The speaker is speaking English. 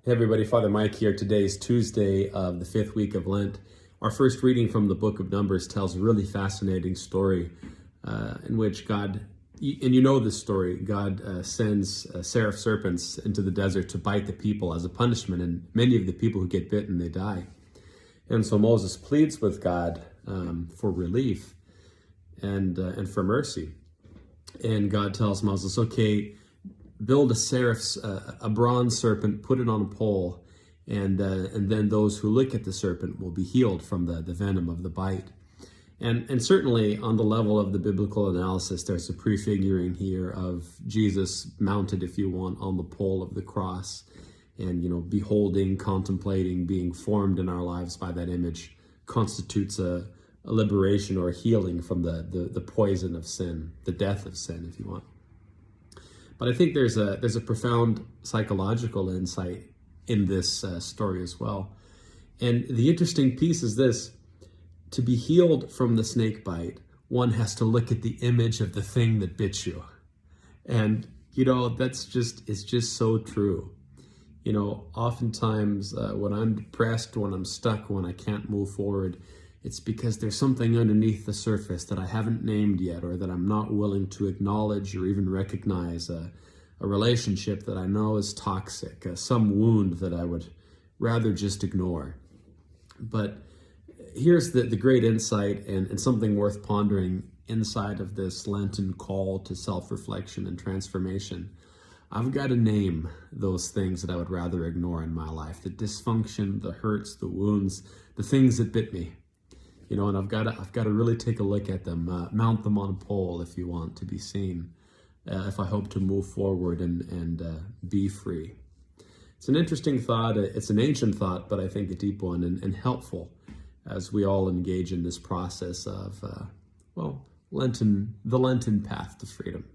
Hey everybody, Father Mike here. Today is Tuesday of the fifth week of Lent. Our first reading from the book of Numbers tells a really fascinating story in which God, and you know this story, God sends seraph serpents into the desert to bite the people as a punishment, and many of the people who get bitten, they die. And so Moses pleads with God for relief and for mercy. And God tells Moses, okay, build a bronze serpent, put it on a pole, and then those who look at the serpent will be healed from the venom of the bite. And certainly on the level of the biblical analysis, there's a prefiguring here of Jesus mounted, if you want, on the pole of the cross, and beholding, contemplating, being formed in our lives by that image constitutes a liberation or a healing from the poison of sin, the death of sin, if you want. But I think there's a profound psychological insight in this story as well. And the interesting piece is this: to be healed from the snake bite, one has to look at the image of the thing that bit you. And, it's just so true. Oftentimes when I'm depressed, when I'm stuck, when I can't move forward, it's because there's something underneath the surface that I haven't named yet, or that I'm not willing to acknowledge or even recognize, a relationship that I know is toxic, some wound that I would rather just ignore. But here's the great insight and something worth pondering inside of this Lenten call to self-reflection and transformation. I've got to name those things that I would rather ignore in my life: the dysfunction, the hurts, the wounds, the things that bit me. And I've got to really take a look at them, mount them on a pole if you want to be seen, if I hope to move forward and be free. It's an interesting thought. It's an ancient thought, but I think a deep one and helpful as we all engage in this process of, the Lenten path to freedom.